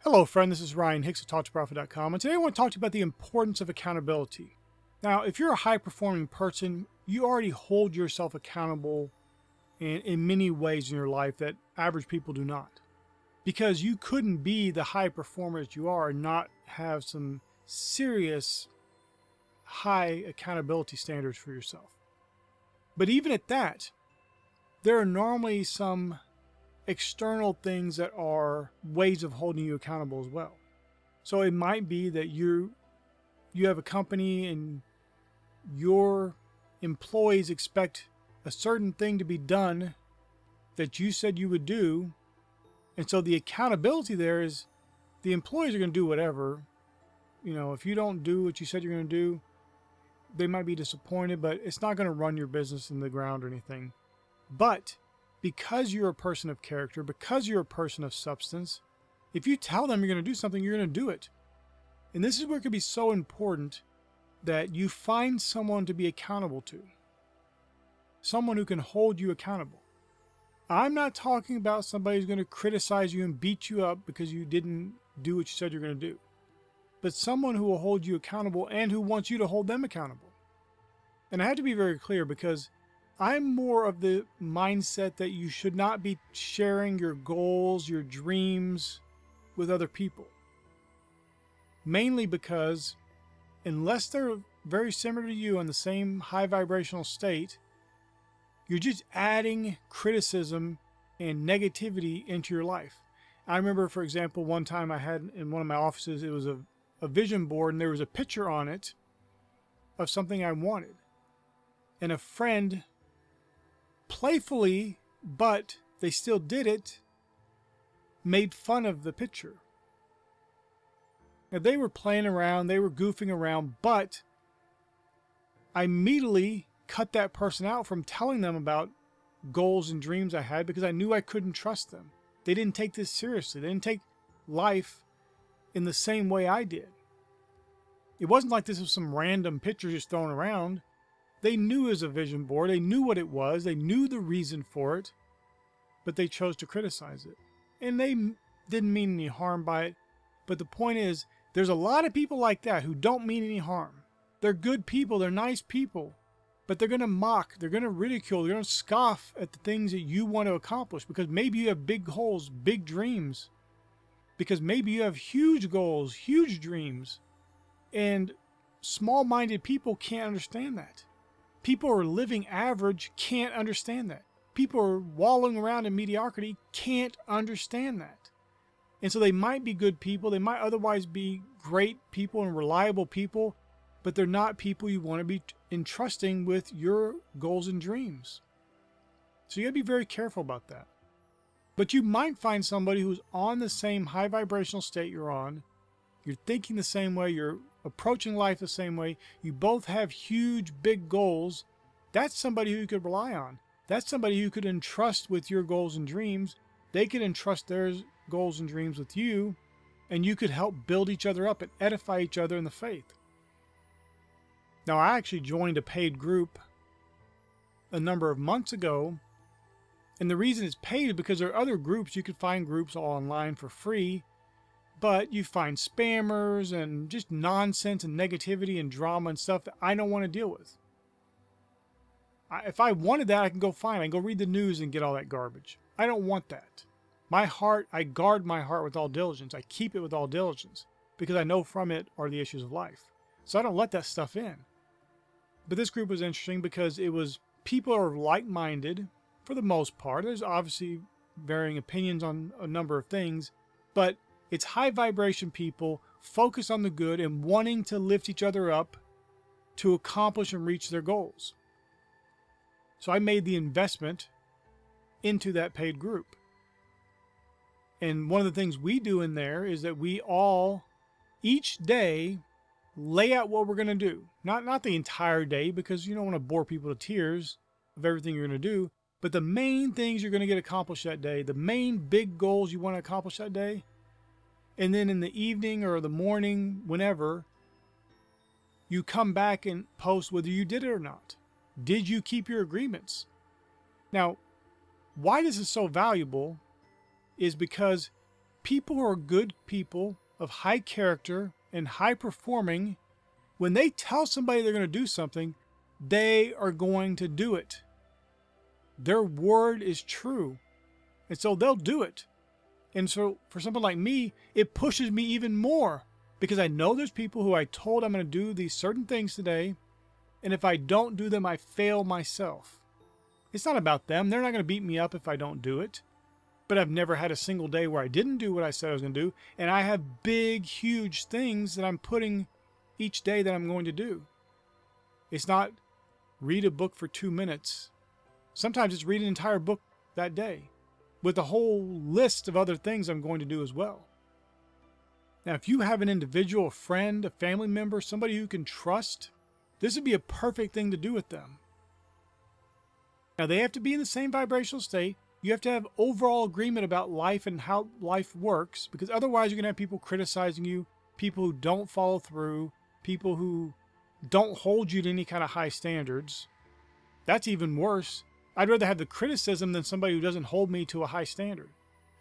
Hello friend, this is Ryan Hicks of TalkToProfit.com, and today I want to talk to you about the importance of accountability. Now, if you're a high-performing person, you already hold yourself accountable in many ways in your life that average people do not. Because you couldn't be the high performer that you are and not have some serious high accountability standards for yourself. But even at that, there are normally some external things that are ways of holding you accountable as well. So it might be that you have a company and your employees expect a certain thing to be done that you said you would do, and so the accountability there is the employees are going to do whatever. If you don't do what you said you're going to do, they might be disappointed, but it's not going to run your business in the ground or anything. But because you're a person of character, because you're a person of substance, if you tell them you're going to do something, you're going to do it. And this is where it can be so important that you find someone to be accountable to. Someone who can hold you accountable. I'm not talking about somebody who's going to criticize you and beat you up because you didn't do what you said you're going to do. But someone who will hold you accountable and who wants you to hold them accountable. And I have to be very clear because I'm more of the mindset that you should not be sharing your goals, your dreams with other people. Mainly because unless they're very similar to you in the same high vibrational state, you're just adding criticism and negativity into your life. I remember, for example, one time I had in one of my offices, it was a vision board and there was a picture on it of something I wanted. And a friend playfully, but they still did it, made fun of the picture. Now, they were playing around, they were goofing around, but I immediately cut that person out from telling them about goals and dreams I had because I knew I couldn't trust them. They didn't take this seriously. They didn't take life in the same way I did. It wasn't like this was some random picture just thrown around. They knew it was a vision board. They knew what it was. They knew the reason for it, but they chose to criticize it. And they didn't mean any harm by it. But the point is, there's a lot of people like that who don't mean any harm. They're good people. They're nice people. But they're going to mock. They're going to ridicule. They're going to scoff at the things that you want to accomplish because maybe you have big goals, big dreams. Because maybe you have huge goals, huge dreams. And small-minded people can't understand that. People who are living average can't understand that. People who are wallowing around in mediocrity can't understand that. And so they might be good people. They might otherwise be great people and reliable people, but they're not people you want to be entrusting with your goals and dreams. So you got to be very careful about that. But you might find somebody who's on the same high vibrational state you're on. You're thinking the same way. You're approaching life the same way. You both have huge, big goals. That's somebody who you could rely on. That's somebody you could entrust with your goals and dreams. They could entrust their goals and dreams with you, and you could help build each other up and edify each other in the faith. Now, I actually joined a paid group a number of months ago, and the reason it's paid is because there are other groups. You could find groups all online for free, but you find spammers and just nonsense and negativity and drama and stuff that I don't want to deal with. If I wanted that, I can go find it. I can go read the news and get all that garbage. I don't want that. My heart, I guard my heart with all diligence. I keep it with all diligence because I know from it are the issues of life. So I don't let that stuff in. But this group was interesting because it was people who are like-minded for the most part. There's obviously varying opinions on a number of things, but it's high vibration people focused on the good and wanting to lift each other up to accomplish and reach their goals. So I made the investment into that paid group. And one of the things we do in there is that we all, each day, lay out what we're going to do. Not the entire day because you don't want to bore people to tears of everything you're going to do, but the main things you're going to get accomplished that day, the main big goals you want to accomplish that day. And then in the evening or the morning, whenever, you come back and post whether you did it or not. Did you keep your agreements? Now, why this is so valuable is because people who are good people of high character and high performing, when they tell somebody they're going to do something, they are going to do it. Their word is true. And so they'll do it. And so for someone like me, it pushes me even more because I know there's people who I told I'm going to do these certain things today. And if I don't do them, I fail myself. It's not about them. They're not going to beat me up if I don't do it. But I've never had a single day where I didn't do what I said I was going to do. And I have big, huge things that I'm putting each day that I'm going to do. It's not read a book for 2 minutes. Sometimes it's read an entire book that day with a whole list of other things I'm going to do as well. Now, if you have an individual, a friend, a family member, somebody you can trust, this would be a perfect thing to do with them. Now, they have to be in the same vibrational state. You have to have overall agreement about life and how life works, because otherwise you're going to have people criticizing you, people who don't follow through, people who don't hold you to any kind of high standards. That's even worse. I'd rather have the criticism than somebody who doesn't hold me to a high standard.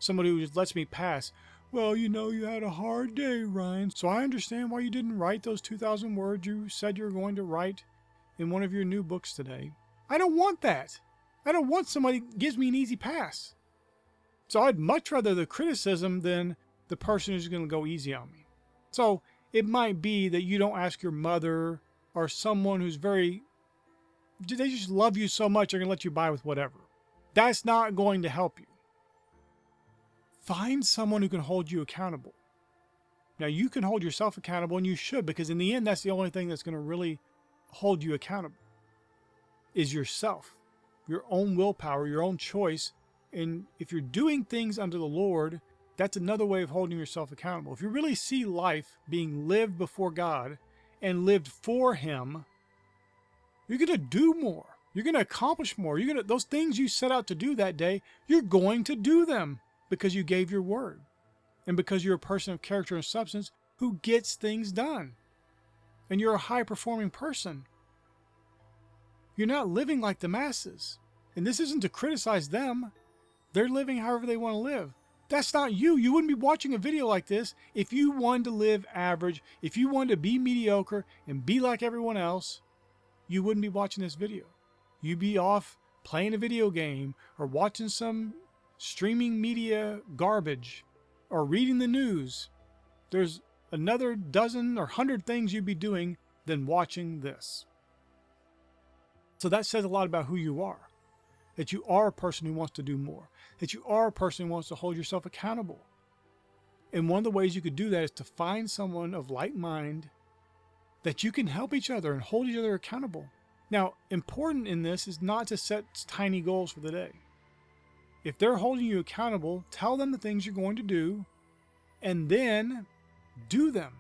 Somebody who just lets me pass. Well, you know, you had a hard day, Ryan, so I understand why you didn't write those 2,000 words you said you were going to write in one of your new books today. I don't want that. I don't want somebody who gives me an easy pass. So I'd much rather the criticism than the person who's going to go easy on me. So it might be that you don't ask your mother or someone who's they just love you so much they're going to let you buy with whatever. That's not going to help you. Find someone who can hold you accountable. Now, you can hold yourself accountable, and you should, because in the end, that's the only thing that's going to really hold you accountable, is yourself, your own willpower, your own choice. And if you're doing things under the Lord, that's another way of holding yourself accountable. If you really see life being lived before God and lived for Him, you're going to do more. You're going to accomplish more. Those things you set out to do that day, you're going to do them because you gave your word and because you're a person of character and substance who gets things done. And you're a high-performing person. You're not living like the masses. And this isn't to criticize them. They're living however they want to live. That's not you. You wouldn't be watching a video like this if you wanted to live average, if you wanted to be mediocre and be like everyone else. You wouldn't be watching this video. You'd be off playing a video game or watching some streaming media garbage or reading the news. There's another dozen or 100 things you'd be doing than watching this. So that says a lot about who you are. That you are a person who wants to do more. That you are a person who wants to hold yourself accountable. And one of the ways you could do that is to find someone of like mind that you can help each other and hold each other accountable. Now, important in this is not to set tiny goals for the day. If they're holding you accountable, tell them the things you're going to do and then do them.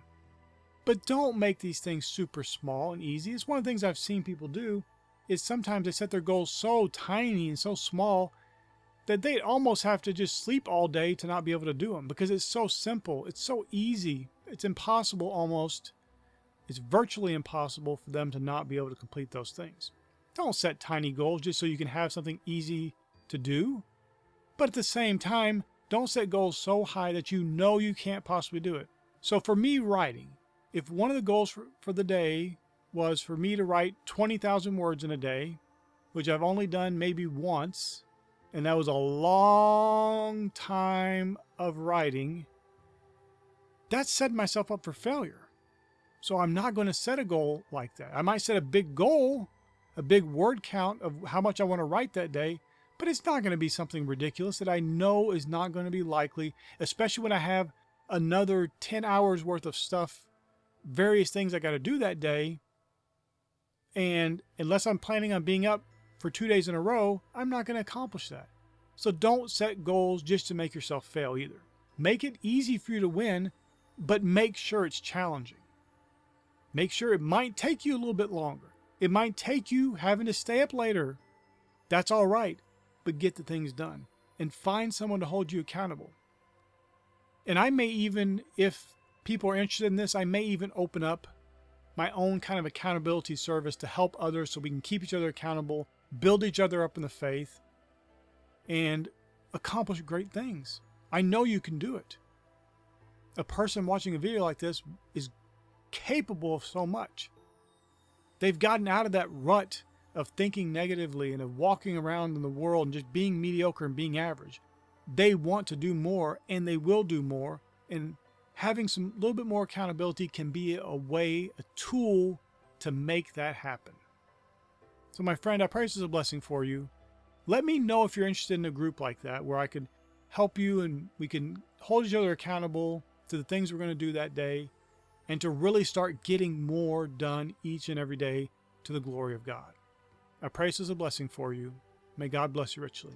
But don't make these things super small and easy. It's one of the things I've seen people do is sometimes they set their goals so tiny and so small that they almost have to just sleep all day to not be able to do them because it's so simple. It's so easy. It's impossible almost. It's virtually impossible for them to not be able to complete those things. Don't set tiny goals just so you can have something easy to do. But at the same time, don't set goals so high that you know you can't possibly do it. So for me, writing, if one of the goals for the day was for me to write 20,000 words in a day, which I've only done maybe once, and that was a long time of writing, that set myself up for failure. So I'm not going to set a goal like that. I might set a big goal, a big word count of how much I want to write that day, but it's not going to be something ridiculous that I know is not going to be likely, especially when I have another 10 hours worth of stuff, various things I got to do that day. And unless I'm planning on being up for 2 days in a row, I'm not going to accomplish that. So don't set goals just to make yourself fail either. Make it easy for you to win, but make sure it's challenging. Make sure it might take you a little bit longer. It might take you having to stay up later. That's all right, but get the things done and find someone to hold you accountable. And I may even, if people are interested in this, I may even open up my own kind of accountability service to help others so we can keep each other accountable, build each other up in the faith, and accomplish great things. I know you can do it. a person watching a video like this is capable of so much. They've gotten out of that rut of thinking negatively and of walking around in the world and just being mediocre and being average. They want to do more, and they will do more, and having some little bit more accountability can be a way, a tool to make that happen. So my friend, I pray this is a blessing for you. Let me know if you're interested in a group like that where I could help you and we can hold each other accountable to the things we're going to do that day and to really start getting more done each and every day to the glory of God. I pray this is a blessing for you. May God bless you richly.